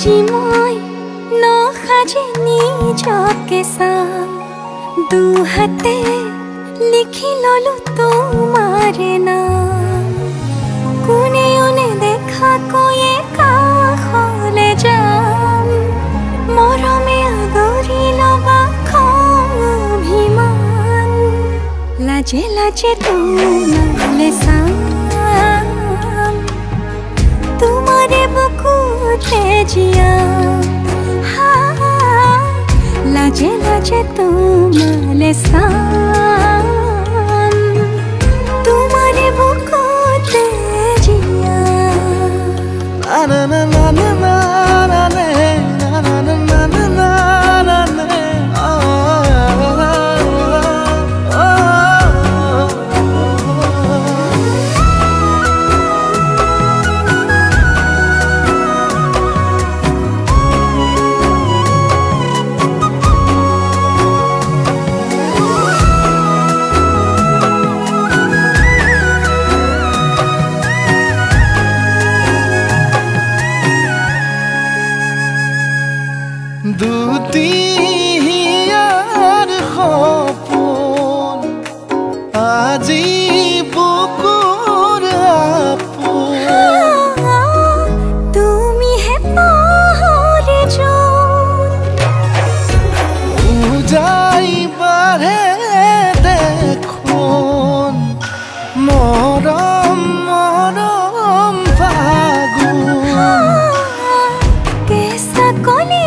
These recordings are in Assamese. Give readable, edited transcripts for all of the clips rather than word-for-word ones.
আজি মই নসাজে নিজকে চাম দুহাতে লিখি ললো তোমাৰে নাম কোনে ওনে দেখা কৈয়ে কাষলে যাম মৰমে আদৰি লবা অভিমান লাজে লাজে তোমালে চাম तुम्हारे बुकुते जिया लाजे लाजे तुम्हारे साम तुम्हारे बुकुते जिया ना ना ना ना ना ना ना ना ना ना ना ना ना দুটিয়াৰ সপোন আজি বুকুৰ আপোন তুমিহে পাহৰি যোন উজাই বাঢ়ে দেখোন মৰম মৰম ফাগুন কেঁচা কলি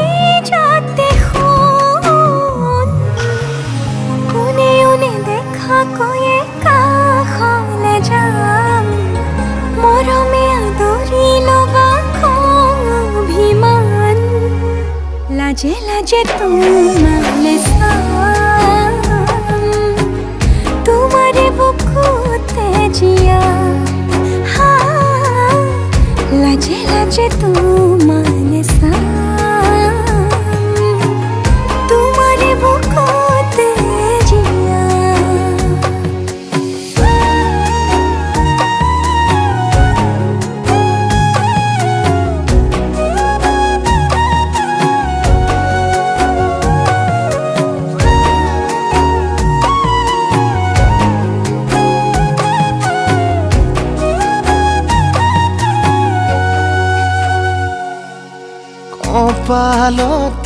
কৈয়ে কাষলে যাম মৰমে আদৰি লবা অভিমান লাজে লাজে তোমালে চাম তোমাৰে বুকুতে জিয়া লাজে লাজে তোমালে চাম তোমাৰে বুকুতে জিয়া কপালত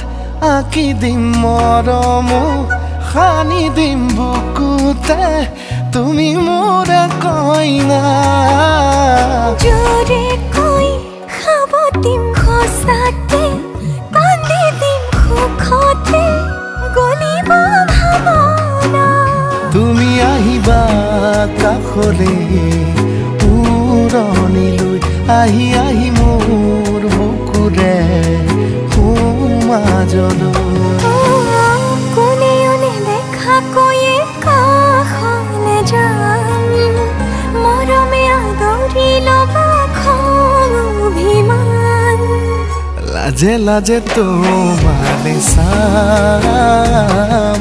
আঁকি দিম মৰম সানি দিম বুকুতে তুমি মোৰ কইনা জোৰে কৈ খাব দিম খোচাতে কান্দি দিম সুখতে গলিব ভাৱনা তুমি আহিবা কাষলে উৰণিলৈ আহি আহি মোৰ বুকুৰে কোনে ওনে দেখা কৈয়ে কাষলে যাম মৰমে আদৰি লবা অভিমান লাজে লাজে তোমালে চাম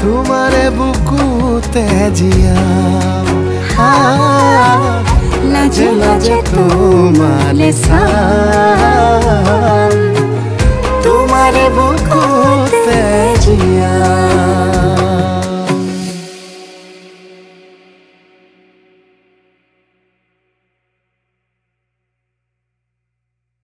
তোমাৰে বুকুতে জিয়াম লাজে লাজে তোমালে চাম तुम्हारे बुकुते जिया।